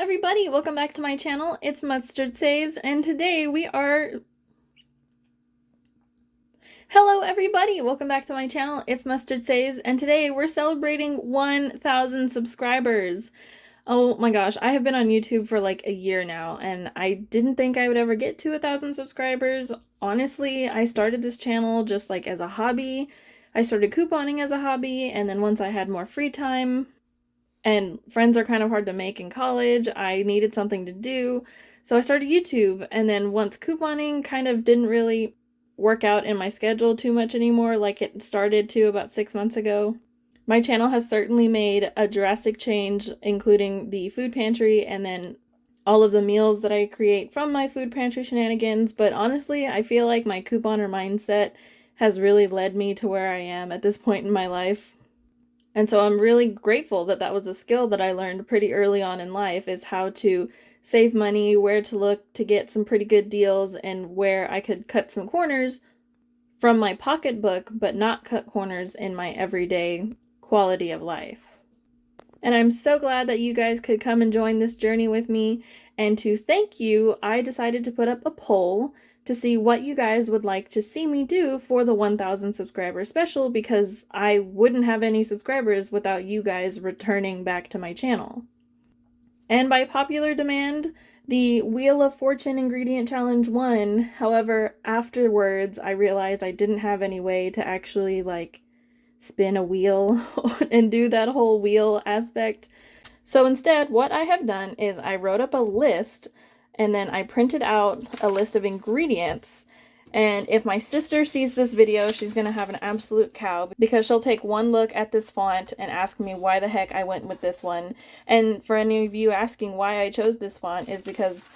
everybody, welcome back to my channel. It's Mustard Saves, and today we are... Hello everybody, welcome back to my channel. It's Mustard Saves, and today we're celebrating 1,000 subscribers. Oh my gosh, I have been on YouTube for like a year now, and I didn't think I would ever get to 1,000 subscribers. Honestly, I started this channel just like as a hobby. I started couponing as a hobby, and then once I had more free time, and friends are kind of hard to make in college, I needed something to do. So I started YouTube, and then once couponing kind of didn't really work out in my schedule too much anymore, like it started to about 6 months ago, my channel has certainly made a drastic change, including the food pantry and then all of the meals that I create from my food pantry shenanigans. But honestly, I feel like my couponer mindset has really led me to where I am at this point in my life. And so I'm really grateful that that was a skill that I learned pretty early on in life, is how to save money, where to look to get some pretty good deals, and where I could cut some corners from my pocketbook, but not cut corners in my everyday quality of life. And I'm so glad that you guys could come and join this journey with me. And to thank you, I decided to put up a poll to see what you guys would like to see me do for the 1,000 subscriber special, because I wouldn't have any subscribers without you guys returning back to my channel. And by popular demand, the Wheel of Fortune ingredient challenge won. However, afterwards, I realized I didn't have any way to actually spin a wheel and do that whole wheel aspect. So instead, what I have done is I wrote up a list, and then I printed out a list of ingredients. And if my sister sees this video, she's gonna have an absolute cow, because she'll take one look at this font and ask me why the heck I went with this one. And for any of you asking why I chose this font, is because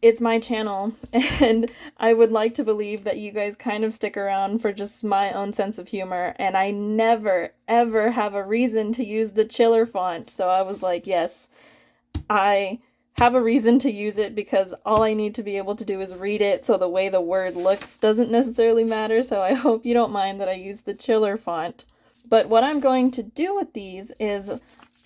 it's my channel, and I would like to believe that you guys kind of stick around for just my own sense of humor, and I never, ever have a reason to use the chiller font. So I was like, yes, I have a reason to use it, because all I need to be able to do is read it, so the way the word looks doesn't necessarily matter. So I hope you don't mind that I use the chiller font. But what I'm going to do with these is,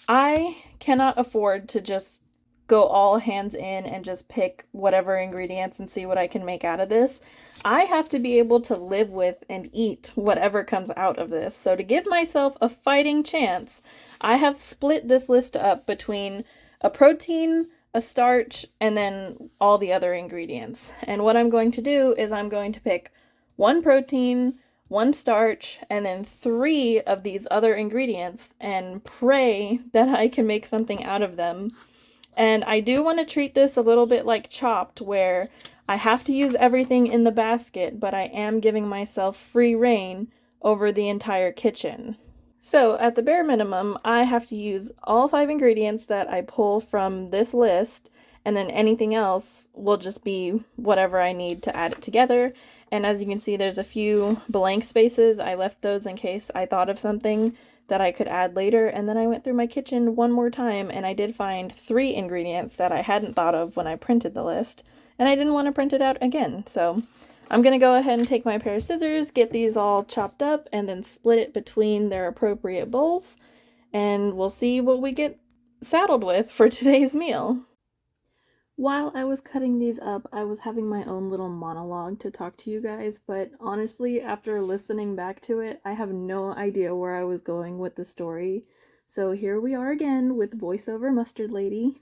I cannot afford to just go all hands in and just pick whatever ingredients and see what I can make out of this. I have to be able to live with and eat whatever comes out of this. So to give myself a fighting chance, I have split this list up between a protein, a starch, and then all the other ingredients. And what I'm going to do is I'm going to pick one protein, one starch, and then 3 of these other ingredients, and pray that I can make something out of them. And I do want to treat this a little bit like Chopped, where I have to use everything in the basket, but I am giving myself free reign over the entire kitchen. So at the bare minimum, I have to use all 5 ingredients that I pull from this list, and then anything else will just be whatever I need to add it together. And as you can see, there's a few blank spaces. I left those in case I thought of something that I could add later. And then I went through my kitchen one more time, and I did find 3 ingredients that I hadn't thought of when I printed the list, and I didn't want to print it out again. So I'm gonna go ahead and take my pair of scissors, get these all chopped up, and then split it between their appropriate bowls, and we'll see what we get saddled with for today's meal. While I was cutting these up, I was having my own little monologue to talk to you guys, but honestly, after listening back to it, I have no idea where I was going with the story. So here we are again with voiceover Mustard Lady.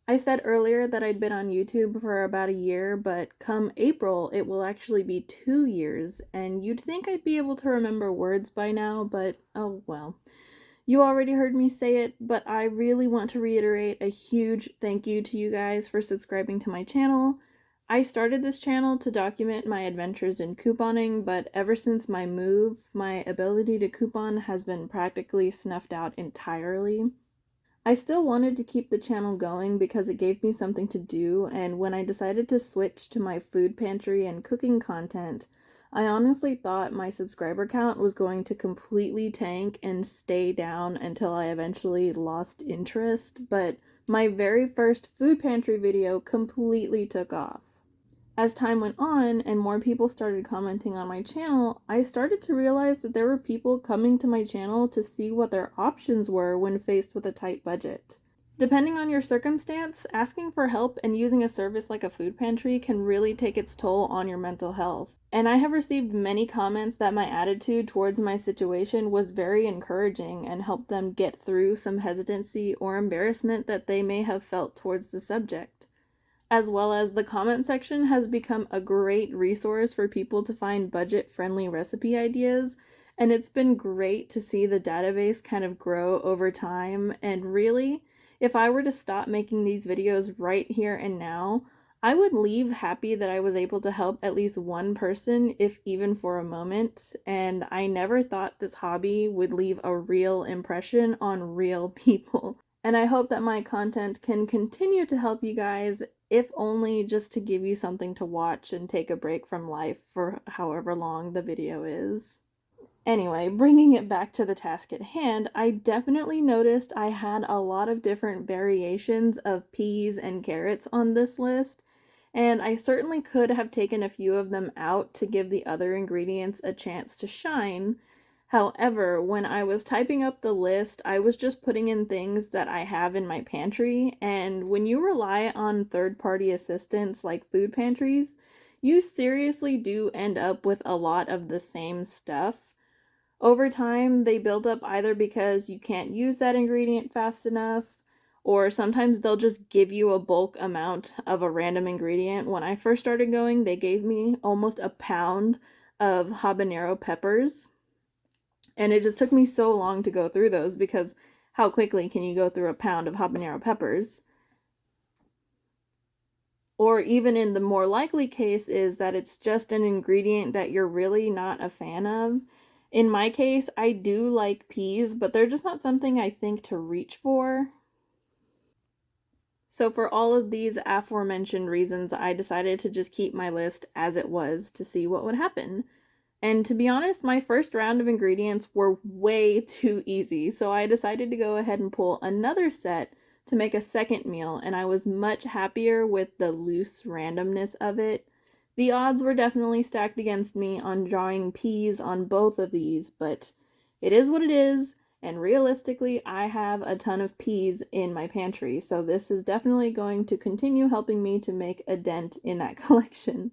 I said earlier that I'd been on YouTube for about a year, but come April, it will actually be 2 years, and you'd think I'd be able to remember words by now, but oh well. You already heard me say it, but I really want to reiterate a huge thank you to you guys for subscribing to my channel. I started this channel to document my adventures in couponing, but ever since my move, my ability to coupon has been practically snuffed out entirely. I still wanted to keep the channel going because it gave me something to do, and when I decided to switch to my food pantry and cooking content, I honestly thought my subscriber count was going to completely tank and stay down until I eventually lost interest, but my very first food pantry video completely took off. As time went on and more people started commenting on my channel, I started to realize that there were people coming to my channel to see what their options were when faced with a tight budget. Depending on your circumstance, asking for help and using a service like a food pantry can really take its toll on your mental health. And I have received many comments that my attitude towards my situation was very encouraging and helped them get through some hesitancy or embarrassment that they may have felt towards the subject. As well as the comment section has become a great resource for people to find budget-friendly recipe ideas, and it's been great to see the database kind of grow over time. And really, if I were to stop making these videos right here and now, I would leave happy that I was able to help at least one person, if even for a moment, and I never thought this hobby would leave a real impression on real people. And I hope that my content can continue to help you guys, if only just to give you something to watch and take a break from life for however long the video is. Anyway, bringing it back to the task at hand, I definitely noticed I had a lot of different variations of peas and carrots on this list, and I certainly could have taken a few of them out to give the other ingredients a chance to shine. However, when I was typing up the list, I was just putting in things that I have in my pantry, and when you rely on third-party assistance like food pantries, you seriously do end up with a lot of the same stuff. Over time, they build up either because you can't use that ingredient fast enough, or sometimes they'll just give you a bulk amount of a random ingredient. When I first started going, they gave me almost a pound of habanero peppers. And it just took me so long to go through those because how quickly can you go through a pound of habanero peppers? Or even in the more likely case is that it's just an ingredient that you're really not a fan of. In my case, I do like peas, but they're just not something I think to reach for. So for all of these aforementioned reasons, I decided to just keep my list as it was to see what would happen. And to be honest, my first round of ingredients were way too easy, so I decided to go ahead and pull another set to make a second meal, and I was much happier with the loose randomness of it. The odds were definitely stacked against me on drawing peas on both of these, but it is what it is, and realistically, I have a ton of peas in my pantry, so this is definitely going to continue helping me to make a dent in that collection.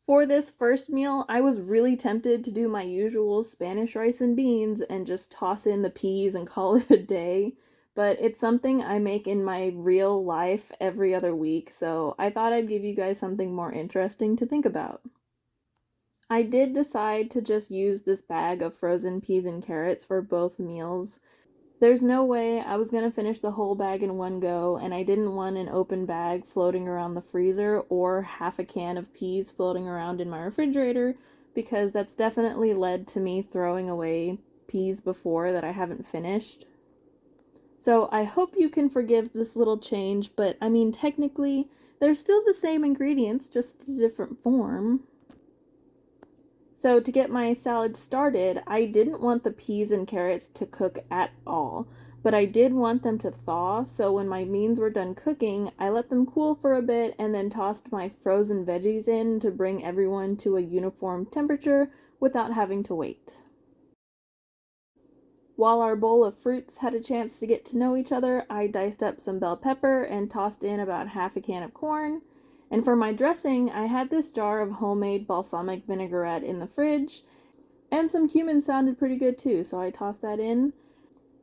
For this first meal, I was really tempted to do my usual Spanish rice and beans and just toss in the peas and call it a day, but it's something I make in my real life every other week, so I thought I'd give you guys something more interesting to think about. I did decide to just use this bag of frozen peas and carrots for both meals. There's no way I was going to finish the whole bag in one go, and I didn't want an open bag floating around the freezer or half a can of peas floating around in my refrigerator, because that's definitely led to me throwing away peas before that I haven't finished. So I hope you can forgive this little change, but I mean, technically, they're still the same ingredients, just a different form. So to get my salad started, I didn't want the peas and carrots to cook at all, but I did want them to thaw, so when my beans were done cooking, I let them cool for a bit and then tossed my frozen veggies in to bring everyone to a uniform temperature without having to wait. While our bowl of fruits had a chance to get to know each other, I diced up some bell pepper and tossed in about half a can of corn. And for my dressing, I had this jar of homemade balsamic vinaigrette in the fridge, and some cumin sounded pretty good too, so I tossed that in.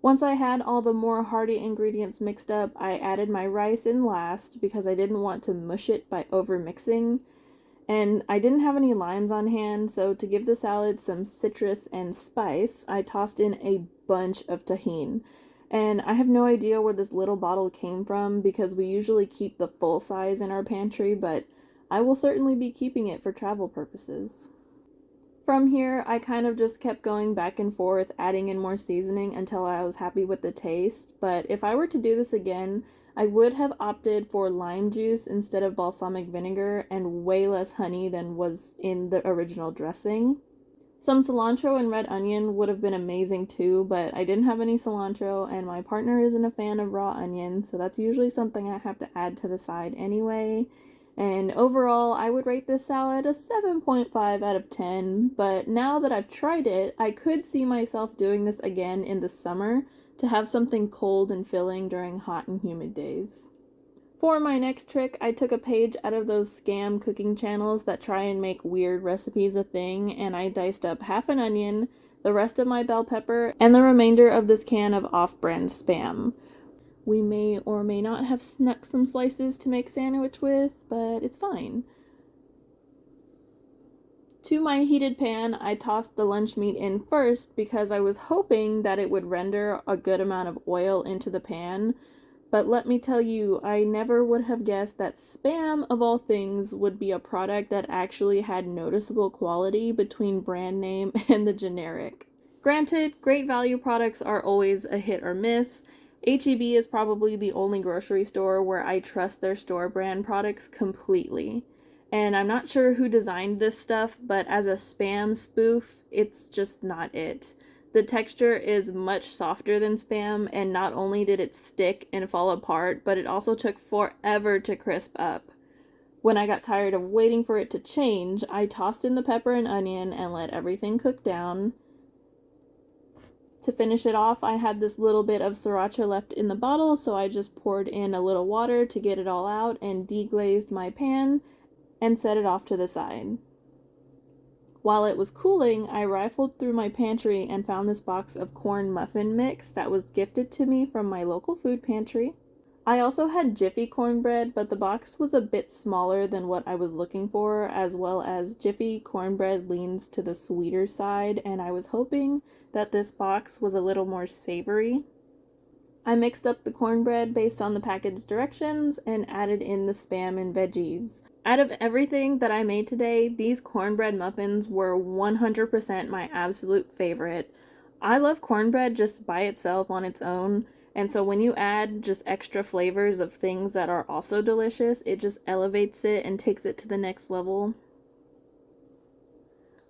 Once I had all the more hearty ingredients mixed up, I added my rice in last because I didn't want to mush it by over mixing. And I didn't have any limes on hand, so to give the salad some citrus and spice, I tossed in a bunch of tahini. And I have no idea where this little bottle came from because we usually keep the full size in our pantry, but I will certainly be keeping it for travel purposes. From here, I kind of just kept going back and forth, adding in more seasoning until I was happy with the taste, but if I were to do this again, I would have opted for lime juice instead of balsamic vinegar and way less honey than was in the original dressing. Some cilantro and red onion would have been amazing too, but I didn't have any cilantro and my partner isn't a fan of raw onion, so that's usually something I have to add to the side anyway. And overall, I would rate this salad a 7.5 out of 10, but now that I've tried it, I could see myself doing this again in the summer to have something cold and filling during hot and humid days. For my next trick, I took a page out of those scam cooking channels that try and make weird recipes a thing, and I diced up half an onion, the rest of my bell pepper, and the remainder of this can of off-brand Spam. We may or may not have snuck some slices to make sandwich with, but it's fine. To my heated pan, I tossed the lunch meat in first because I was hoping that it would render a good amount of oil into the pan. But let me tell you, I never would have guessed that Spam, of all things, would be a product that actually had noticeable quality between brand name and the generic. Granted, great value products are always a hit or miss. H-E-B is probably the only grocery store where I trust their store brand products completely. And I'm not sure who designed this stuff, but as a Spam spoof, it's just not it. The texture is much softer than Spam, and not only did it stick and fall apart, but it also took forever to crisp up. When I got tired of waiting for it to change, I tossed in the pepper and onion and let everything cook down. To finish it off, I had this little bit of sriracha left in the bottle, so I just poured in a little water to get it all out and deglazed my pan and set it off to the side. While it was cooling, I rifled through my pantry and found this box of corn muffin mix that was gifted to me from my local food pantry. I also had Jiffy cornbread, but the box was a bit smaller than what I was looking for, as well as Jiffy cornbread leans to the sweeter side, and I was hoping that this box was a little more savory. I mixed up the cornbread based on the package directions and added in the Spam and veggies. Out of everything that I made today, these cornbread muffins were 100% my absolute favorite. I love cornbread just by itself on its own, and so when you add just extra flavors of things that are also delicious, it just elevates it and takes it to the next level.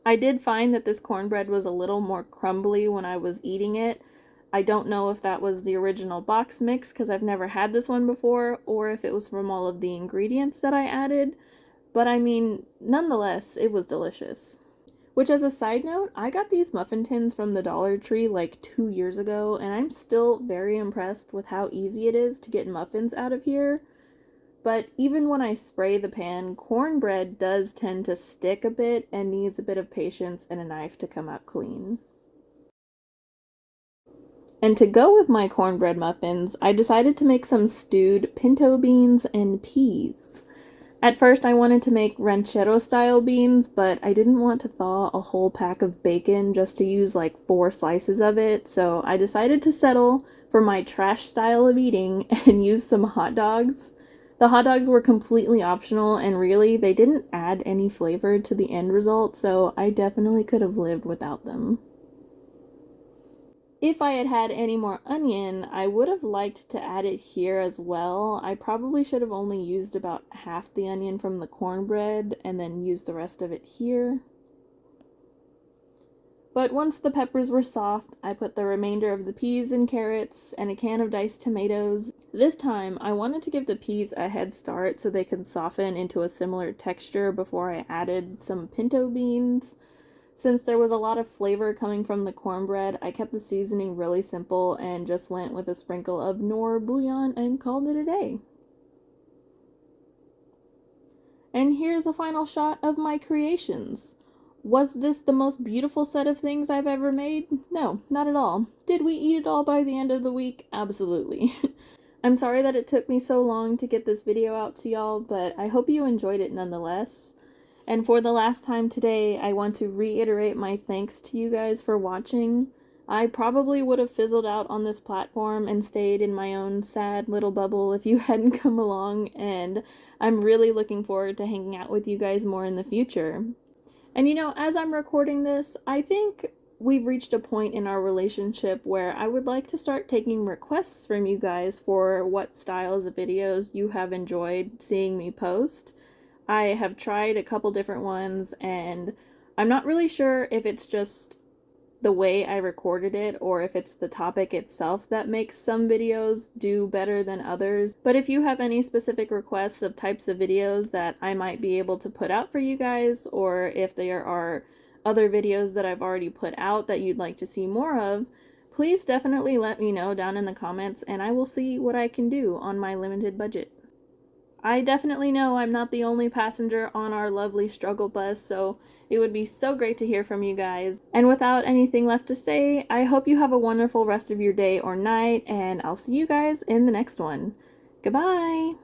I did find that this cornbread was a little more crumbly when I was eating it. I don't know if that was the original box mix because I've never had this one before, or if it was from all of the ingredients that I added, but I mean, nonetheless, it was delicious. Which, as a side note, I got these muffin tins from the Dollar Tree like 2 years ago, and I'm still very impressed with how easy it is to get muffins out of here. But even when I spray the pan, cornbread does tend to stick a bit and needs a bit of patience and a knife to come out clean. And to go with my cornbread muffins, I decided to make some stewed pinto beans and peas. At first I wanted to make ranchero style beans, but I didn't want to thaw a whole pack of bacon just to use like 4 slices of it, so I decided to settle for my trash style of eating and use some hot dogs. The hot dogs were completely optional, and really they didn't add any flavor to the end result, so I definitely could have lived without them. If I had had any more onion, I would have liked to add it here as well. I probably should have only used about half the onion from the cornbread and then used the rest of it here. But once the peppers were soft, I put the remainder of the peas and carrots and a can of diced tomatoes. This time, I wanted to give the peas a head start so they could soften into a similar texture before I added some pinto beans. Since there was a lot of flavor coming from the cornbread, I kept the seasoning really simple and just went with a sprinkle of Knorr bouillon and called it a day. And here's a final shot of my creations. Was this the most beautiful set of things I've ever made? No, not at all. Did we eat it all by the end of the week? Absolutely. I'm sorry that it took me so long to get this video out to y'all, but I hope you enjoyed it nonetheless. And for the last time today, I want to reiterate my thanks to you guys for watching. I probably would have fizzled out on this platform and stayed in my own sad little bubble if you hadn't come along, and I'm really looking forward to hanging out with you guys more in the future. And you know, as I'm recording this, I think we've reached a point in our relationship where I would like to start taking requests from you guys for what styles of videos you have enjoyed seeing me post. I have tried a couple different ones, and I'm not really sure if it's just the way I recorded it or if it's the topic itself that makes some videos do better than others. But if you have any specific requests of types of videos that I might be able to put out for you guys, or if there are other videos that I've already put out that you'd like to see more of, please definitely let me know down in the comments and I will see what I can do on my limited budget. I definitely know I'm not the only passenger on our lovely struggle bus, so it would be so great to hear from you guys. And without anything left to say, I hope you have a wonderful rest of your day or night, and I'll see you guys in the next one. Goodbye!